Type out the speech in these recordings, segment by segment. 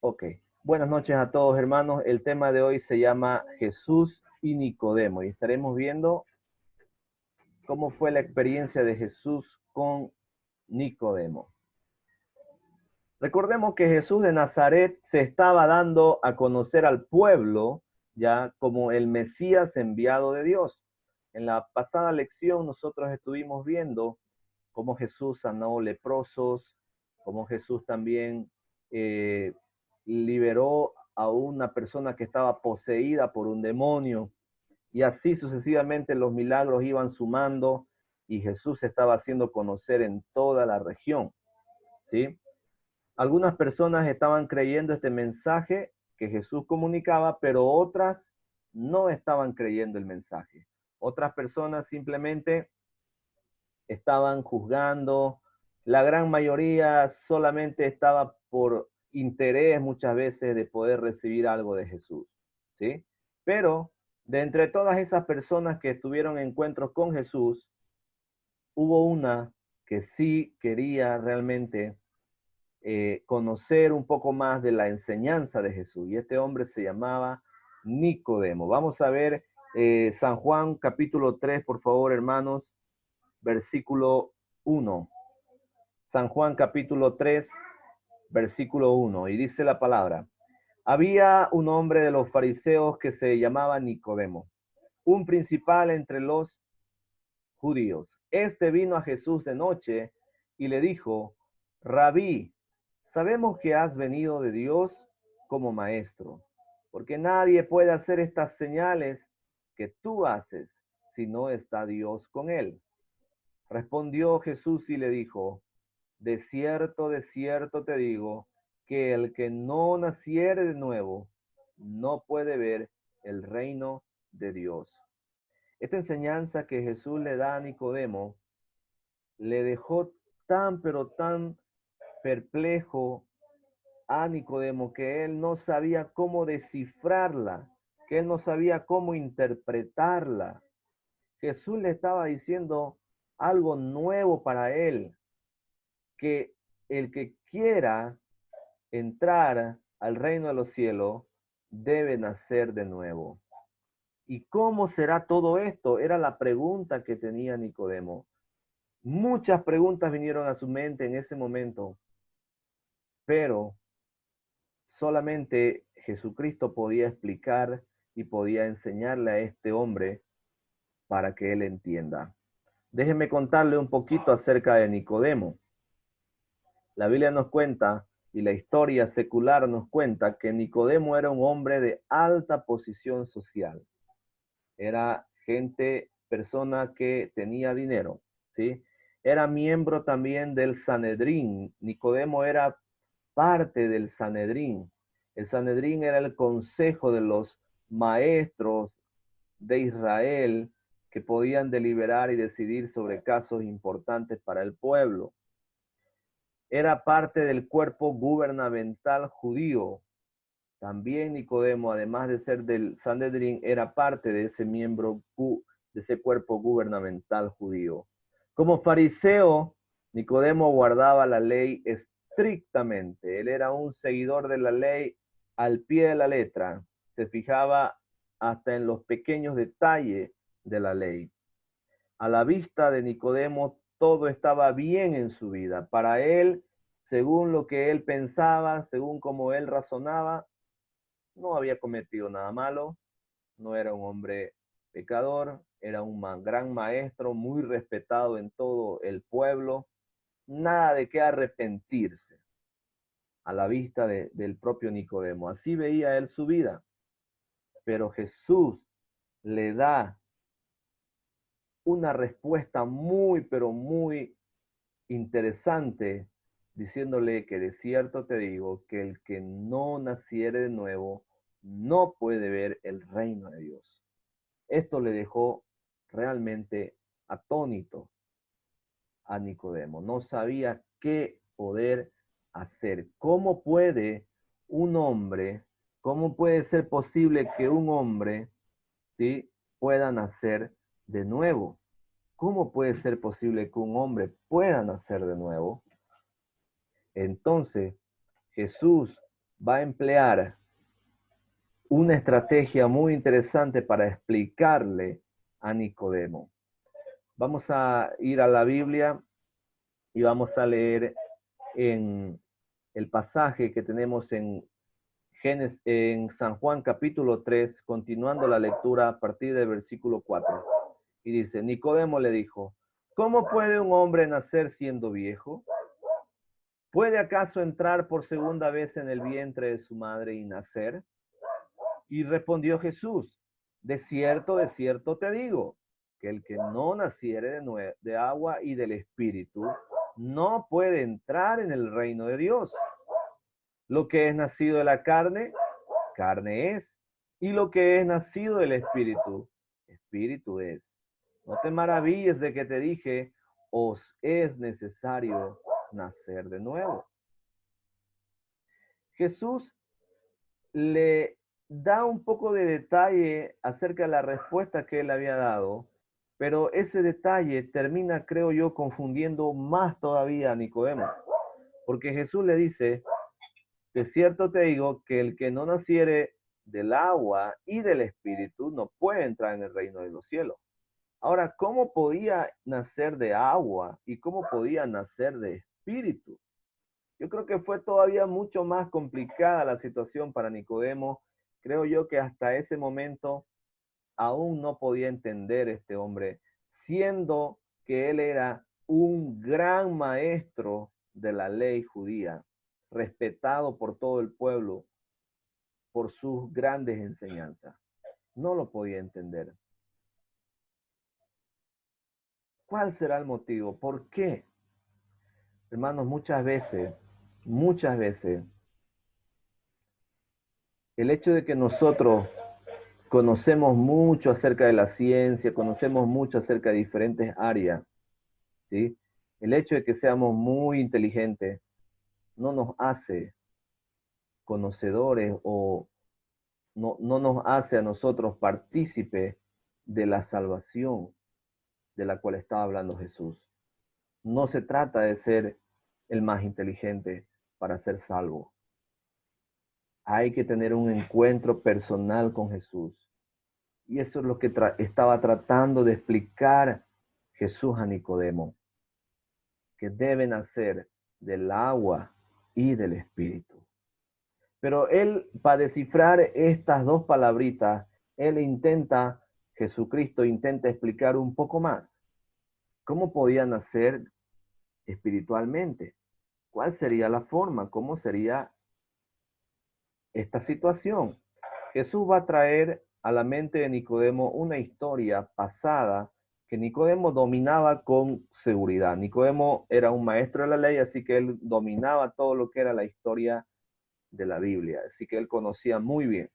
Ok, buenas noches a todos hermanos. El tema de hoy se llama Jesús y Nicodemo y estaremos viendo cómo fue la experiencia de Jesús con Nicodemo. Recordemos que Jesús de Nazaret se estaba dando a conocer al pueblo ya como el Mesías enviado de Dios. En la pasada lección nosotros estuvimos viendo cómo Jesús sanó leprosos, cómo Jesús también liberó a una persona que estaba poseída por un demonio, y así sucesivamente los milagros iban sumando y Jesús se estaba haciendo conocer en toda la región, ¿sí? Algunas personas estaban creyendo este mensaje que Jesús comunicaba, pero otras no estaban creyendo el mensaje. Otras personas simplemente estaban juzgando. La gran mayoría solamente estaba por interés muchas veces de poder recibir algo de Jesús, ¿sí? Pero de entre todas esas personas que tuvieron encuentros con Jesús, hubo una que sí quería realmente conocer un poco más de la enseñanza de Jesús, y este hombre se llamaba Nicodemo. Vamos a ver San Juan capítulo 3, por favor, hermanos, versículo 1. San Juan capítulo 3, versículo 1, y dice la palabra: había un hombre de los fariseos que se llamaba Nicodemo, un principal entre los judíos. Este vino a Jesús de noche y le dijo: Rabí, sabemos que has venido de Dios como maestro, porque nadie puede hacer estas señales que tú haces si no está Dios con él. Respondió Jesús y le dijo: de cierto te digo, que el que no naciere de nuevo no puede ver el reino de Dios. Esta enseñanza que Jesús le da a Nicodemo le dejó tan, pero tan perplejo a Nicodemo que él no sabía cómo descifrarla, que él no sabía cómo interpretarla. Jesús le estaba diciendo algo nuevo para él, que el que quiera entrar al reino de los cielos debe nacer de nuevo. ¿Y cómo será todo esto? Era la pregunta que tenía Nicodemo. Muchas preguntas vinieron a su mente en ese momento, pero solamente Jesucristo podía explicar y podía enseñarle a este hombre para que él entienda. Déjeme contarle un poquito acerca de Nicodemo. La Biblia nos cuenta y la historia secular nos cuenta que Nicodemo era un hombre de alta posición social. Era persona que tenía dinero, ¿sí? Era miembro también del Sanedrín. Nicodemo era parte del Sanedrín. El Sanedrín era el consejo de los maestros de Israel que podían deliberar y decidir sobre casos importantes para el pueblo. Era parte del cuerpo gubernamental judío. También Nicodemo, además de ser del Sanedrín, era parte de ese de ese cuerpo gubernamental judío. Como fariseo, Nicodemo guardaba la ley estrictamente. Él era un seguidor de la ley al pie de la letra. Se fijaba hasta en los pequeños detalles de la ley. A la vista de Nicodemo, todo estaba bien en su vida. Para él, según lo que él pensaba, según cómo él razonaba, no había cometido nada malo, no era un hombre pecador, era un gran maestro, muy respetado en todo el pueblo, nada de qué arrepentirse a la vista del propio Nicodemo. Así veía él su vida. Pero Jesús le da una respuesta muy, pero muy interesante, diciéndole que de cierto te digo que el que no naciere de nuevo no puede ver el reino de Dios. Esto le dejó realmente atónito a Nicodemo. No sabía qué poder hacer. ¿Cómo puede un hombre, cómo puede ser posible que un hombre, ¿sí?, pueda nacer de nuevo? ¿Cómo puede ser posible que un hombre pueda nacer de nuevo? Entonces, Jesús va a emplear una estrategia muy interesante para explicarle a Nicodemo. Vamos a ir a la Biblia y vamos a leer en el pasaje que tenemos en San Juan capítulo 3, continuando la lectura a partir del versículo 4. Y dice, Nicodemo le dijo, ¿cómo puede un hombre nacer siendo viejo? ¿Puede acaso entrar por segunda vez en el vientre de su madre y nacer? Y respondió Jesús, de cierto te digo, que el que no naciere de agua y del Espíritu, no puede entrar en el reino de Dios. Lo que es nacido de la carne, carne es, y lo que es nacido del Espíritu, Espíritu es. No te maravilles de que te dije, os es necesario nacer de nuevo. Jesús le da un poco de detalle acerca de la respuesta que él había dado, pero ese detalle termina, creo yo, confundiendo más todavía a Nicodemo, porque Jesús le dice, de cierto te digo que el que no naciere del agua y del Espíritu no puede entrar en el reino de los cielos. Ahora, ¿cómo podía nacer de agua y cómo podía nacer de Espíritu? Yo creo que fue todavía mucho más complicada la situación para Nicodemo. Creo yo que hasta ese momento aún no podía entender este hombre, siendo que él era un gran maestro de la ley judía, respetado por todo el pueblo por sus grandes enseñanzas. No lo podía entender. ¿Cuál será el motivo? ¿Por qué? Hermanos, muchas veces, el hecho de que nosotros conocemos mucho acerca de la ciencia, conocemos mucho acerca de diferentes áreas, ¿sí? El hecho de que seamos muy inteligentes no nos hace conocedores o no nos hace a nosotros partícipes de la salvación de la cual estaba hablando Jesús. No se trata de ser el más inteligente para ser salvo. Hay que tener un encuentro personal con Jesús. Y eso es lo que estaba tratando de explicar Jesús a Nicodemo, que debe nacer del agua y del Espíritu. Pero él, para descifrar estas dos palabritas, Jesucristo intenta explicar un poco más. ¿Cómo podía nacer espiritualmente? ¿Cuál sería la forma? ¿Cómo sería esta situación? Jesús va a traer a la mente de Nicodemo una historia pasada que Nicodemo dominaba con seguridad. Nicodemo era un maestro de la ley, así que él dominaba todo lo que era la historia de la Biblia, así que él conocía muy bien.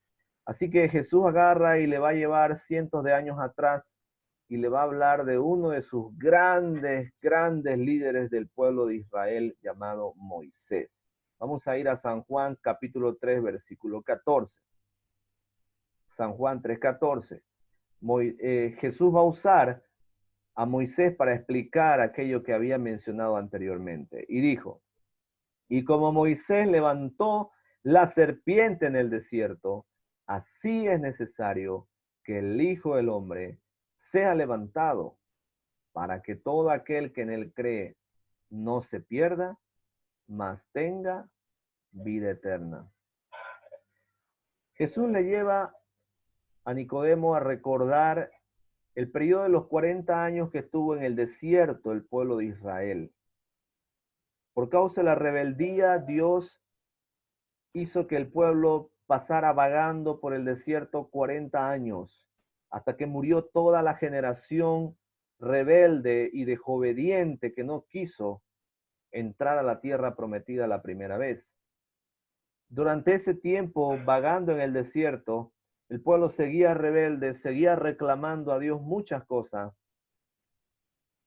Así que Jesús agarra y le va a llevar cientos de años atrás y le va a hablar de uno de sus grandes líderes del pueblo de Israel llamado Moisés. Vamos a ir a San Juan capítulo 3, versículo 14. San Juan 3:14. Jesús va a usar a Moisés para explicar aquello que había mencionado anteriormente. Y dijo, y como Moisés levantó la serpiente en el desierto, así es necesario que el Hijo del Hombre sea levantado, para que todo aquel que en él cree no se pierda, mas tenga vida eterna. Jesús le lleva a Nicodemo a recordar el periodo de los 40 años que estuvo en el desierto el pueblo de Israel. Por causa de la rebeldía, Dios hizo que el pueblo pasara vagando por el desierto 40 años, hasta que murió toda la generación rebelde y desobediente que no quiso entrar a la tierra prometida la primera vez. Durante ese tiempo, vagando en el desierto, el pueblo seguía rebelde, seguía reclamando a Dios muchas cosas.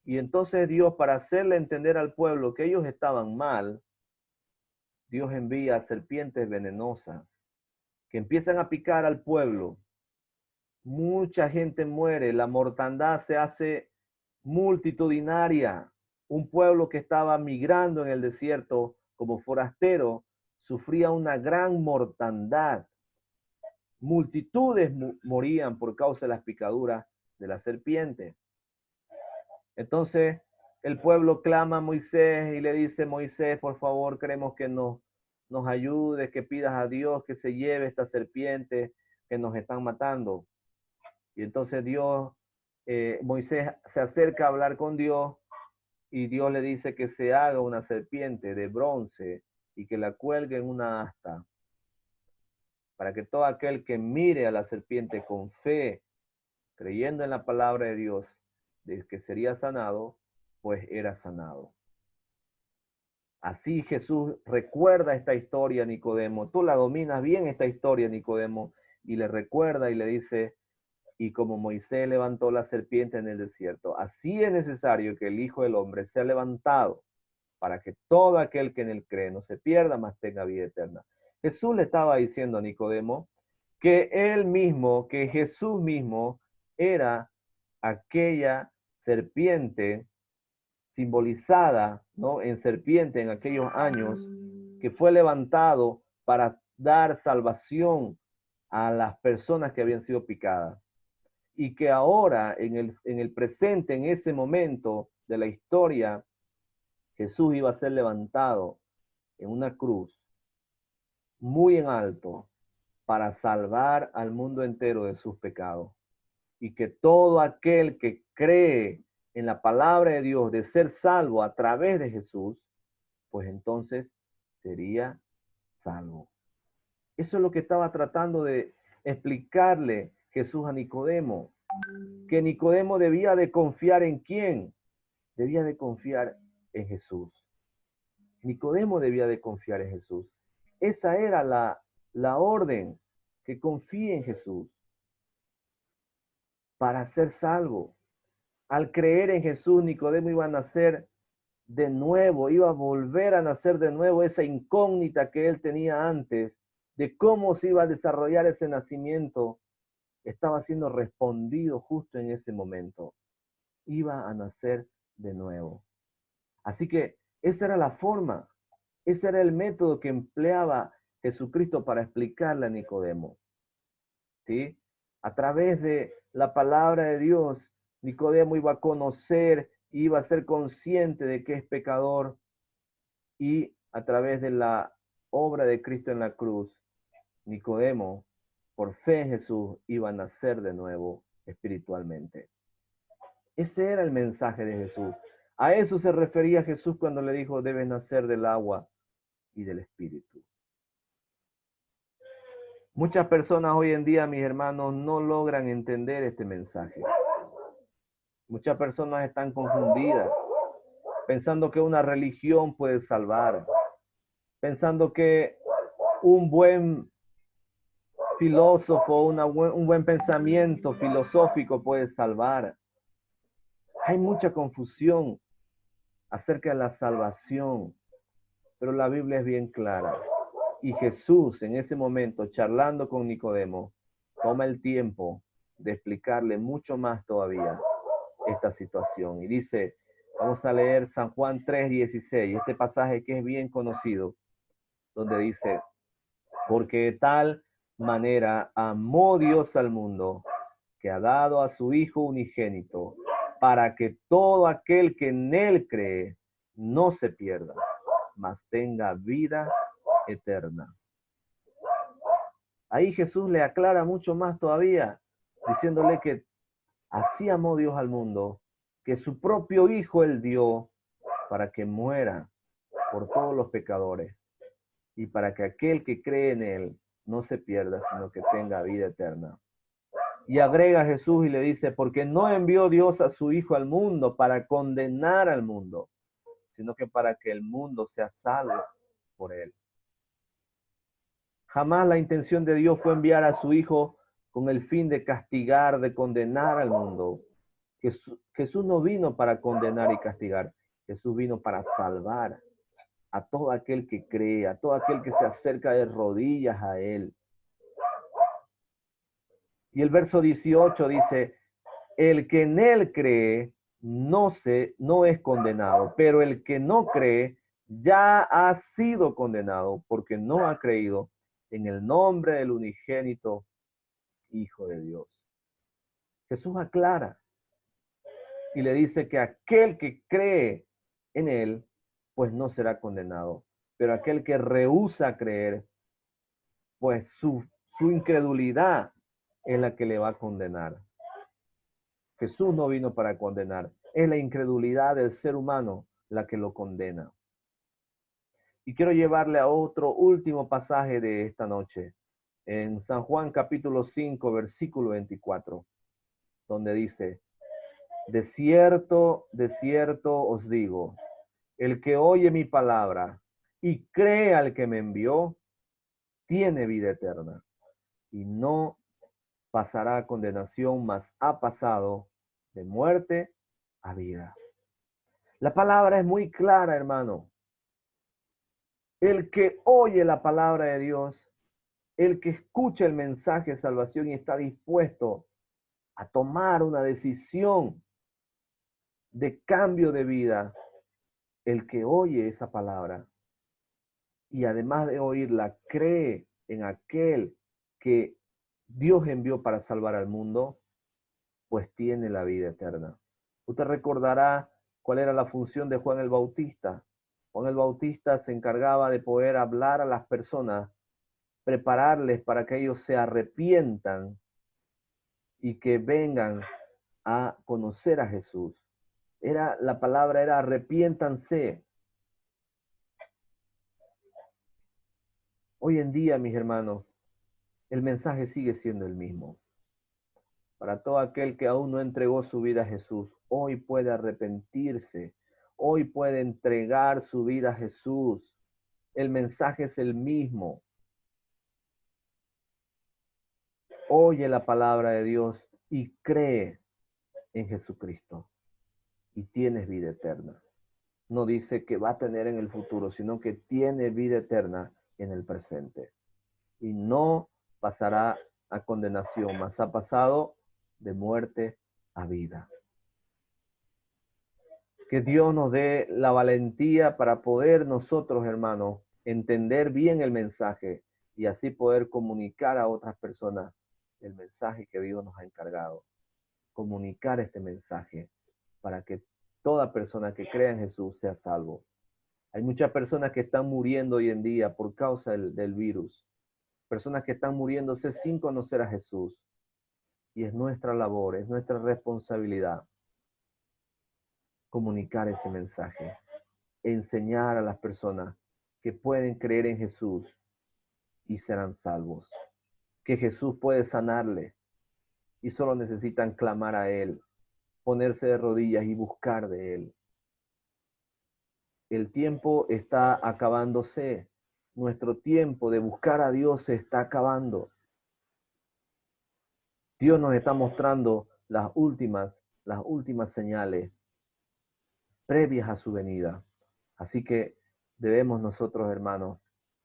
Y entonces Dios, para hacerle entender al pueblo que ellos estaban mal, Dios envía serpientes venenosas que empiezan a picar al pueblo. Mucha gente muere, la mortandad se hace multitudinaria. Un pueblo que estaba migrando en el desierto como forastero, sufría una gran mortandad. Multitudes morían por causa de las picaduras de la serpiente. Entonces el pueblo clama a Moisés y le dice: Moisés, por favor, queremos que nos ayudes, que pidas a Dios que se lleve esta serpiente que nos están matando. Y entonces Moisés se acerca a hablar con Dios y Dios le dice que se haga una serpiente de bronce y que la cuelgue en una asta, para que todo aquel que mire a la serpiente con fe, creyendo en la palabra de Dios, de que sería sanado, pues era sanado. Así Jesús recuerda esta historia a Nicodemo. Tú la dominas bien, esta historia, Nicodemo, y le recuerda y le dice: y como Moisés levantó la serpiente en el desierto, así es necesario que el Hijo del Hombre sea levantado, para que todo aquel que en él cree no se pierda, mas tenga vida eterna. Jesús le estaba diciendo a Nicodemo que él mismo, que Jesús mismo era aquella serpiente simbolizada, ¿no?, en serpiente en aquellos años, que fue levantado para dar salvación a las personas que habían sido picadas. Y que ahora, en el presente, en ese momento de la historia, Jesús iba a ser levantado en una cruz muy en alto para salvar al mundo entero de sus pecados. Y que todo aquel que cree en la palabra de Dios de ser salvo a través de Jesús, pues entonces sería salvo. Eso es lo que estaba tratando de explicarle Jesús a Nicodemo, que Nicodemo debía de confiar en ¿quién? Debía de confiar en Jesús. Nicodemo debía de confiar en Jesús. Esa era la orden, que confíe en Jesús para ser salvo. Al creer en Jesús, Nicodemo iba a nacer de nuevo, iba a volver a nacer de nuevo. Esa incógnita que él tenía antes de cómo se iba a desarrollar ese nacimiento, estaba siendo respondido justo en ese momento. Iba a nacer de nuevo. Así que esa era la forma, ese era el método que empleaba Jesucristo para explicarle a Nicodemo. ¿Sí? A través de la palabra de Dios, Nicodemo iba a conocer, iba a ser consciente de que es pecador, y a través de la obra de Cristo en la cruz, Nicodemo, por fe en Jesús, iba a nacer de nuevo espiritualmente. Ese era el mensaje de Jesús. A eso se refería Jesús cuando le dijo: debes nacer del agua y del Espíritu. Muchas personas hoy en día, mis hermanos, no logran entender este mensaje. Muchas personas están confundidas, pensando que una religión puede salvar, pensando que un buen filósofo, un buen pensamiento filosófico puede salvar. Hay mucha confusión acerca de la salvación, pero la Biblia es bien clara. Y Jesús, en ese momento, charlando con Nicodemo, toma el tiempo de explicarle mucho más todavía esta situación. Y dice, vamos a leer San Juan 3:16, este pasaje que es bien conocido, donde dice: porque de tal manera amó Dios al mundo, que ha dado a su Hijo unigénito, para que todo aquel que en él cree no se pierda, mas tenga vida eterna. Ahí Jesús le aclara mucho más todavía, diciéndole que así amó Dios al mundo, que su propio Hijo él dio para que muera por todos los pecadores, y para que aquel que cree en él no se pierda, sino que tenga vida eterna. Y agrega Jesús y le dice: porque no envió Dios a su Hijo al mundo para condenar al mundo, sino que para que el mundo sea salvo por él. Jamás la intención de Dios fue enviar a su Hijo con el fin de castigar, de condenar al mundo. Jesús no vino para condenar y castigar. Jesús vino para salvar a todo aquel que cree, a todo aquel que se acerca de rodillas a él. Y el verso 18 dice: el que en él cree no es condenado, pero el que no cree ya ha sido condenado porque no ha creído en el nombre del unigénito Hijo de Dios. Jesús aclara y le dice que aquel que cree en él, pues no será condenado. Pero aquel que rehúsa creer, pues su incredulidad es la que le va a condenar. Jesús no vino para condenar, es la incredulidad del ser humano la que lo condena. Y quiero llevarle a otro último pasaje de esta noche, en San Juan capítulo 5, versículo 24, donde dice, de cierto os digo, el que oye mi palabra y cree al que me envió, tiene vida eterna y no pasará a condenación, mas ha pasado de muerte a vida. La palabra es muy clara, hermano. El que oye la palabra de Dios, el que escucha el mensaje de salvación y está dispuesto a tomar una decisión de cambio de vida, el que oye esa palabra y además de oírla, cree en aquel que Dios envió para salvar al mundo, pues tiene la vida eterna. Usted recordará cuál era la función de Juan el Bautista. Juan el Bautista se encargaba de poder hablar a las personas, prepararles para que ellos se arrepientan y que vengan a conocer a Jesús. La palabra era arrepiéntanse. Hoy en día, mis hermanos, el mensaje sigue siendo el mismo. Para todo aquel que aún no entregó su vida a Jesús, hoy puede arrepentirse, hoy puede entregar su vida a Jesús. El mensaje es el mismo. Oye la palabra de Dios y cree en Jesucristo y tienes vida eterna. No dice que va a tener en el futuro, sino que tiene vida eterna en el presente. Y no pasará a condenación, mas ha pasado de muerte a vida. Que Dios nos dé la valentía para poder nosotros, hermanos, entender bien el mensaje y así poder comunicar a otras personas el mensaje que Dios nos ha encargado. Comunicar este mensaje para que toda persona que crea en Jesús sea salvo. Hay muchas personas que están muriendo hoy en día por causa del virus. Personas que están muriéndose sin conocer a Jesús. Y es nuestra labor, es nuestra responsabilidad comunicar ese mensaje, enseñar a las personas que pueden creer en Jesús y serán salvos, que Jesús puede sanarle y solo necesitan clamar a Él, ponerse de rodillas y buscar de Él. El tiempo está acabándose, nuestro tiempo de buscar a Dios se está acabando. Dios nos está mostrando las últimas señales previas a su venida. Así que debemos nosotros, hermanos,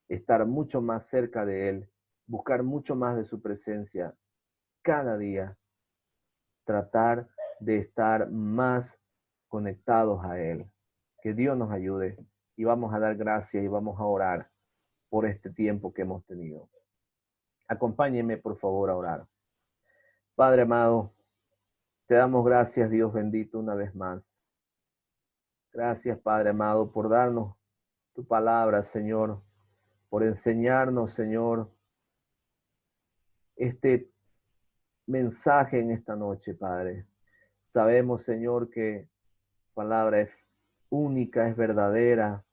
estar mucho más cerca de Él, buscar mucho más de su presencia cada día, tratar de estar más conectados a Él. Que Dios nos ayude y vamos a dar gracias y vamos a orar por este tiempo que hemos tenido. Acompáñenme, por favor, a orar. Padre amado, te damos gracias, Dios bendito, una vez más. Gracias, Padre amado, por darnos tu palabra, Señor, por enseñarnos, Señor, este mensaje en esta noche, Padre. Sabemos, Señor, que tu palabra es única, es verdadera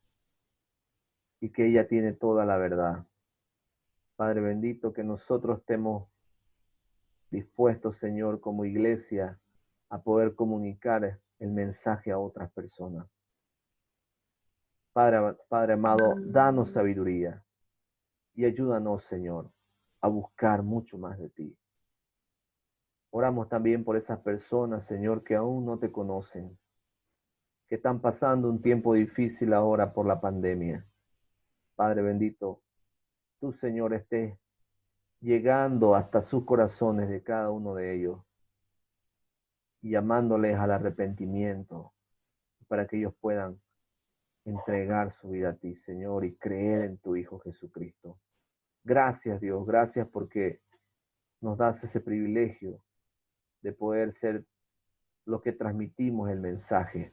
y que ella tiene toda la verdad. Padre bendito, que nosotros estemos dispuestos, Señor, como iglesia, a poder comunicar el mensaje a otras personas. Padre amado, danos sabiduría y ayúdanos, Señor, a buscar mucho más de ti. Oramos también por esas personas, Señor, que aún no te conocen, que están pasando un tiempo difícil ahora por la pandemia. Padre bendito, tú, Señor, estés llegando hasta sus corazones de cada uno de ellos y llamándoles al arrepentimiento para que ellos puedan entregar su vida a ti, Señor, y creer en tu Hijo Jesucristo. Gracias, Dios, gracias porque nos das ese privilegio de poder ser lo que transmitimos el mensaje.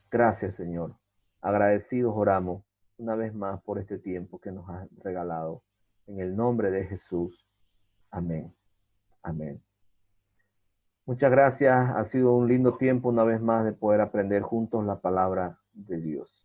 Gracias, Señor. Agradecidos oramos una vez más por este tiempo que nos has regalado. En el nombre de Jesús. Amén. Amén. Muchas gracias. Ha sido un lindo tiempo una vez más de poder aprender juntos la palabra de Dios.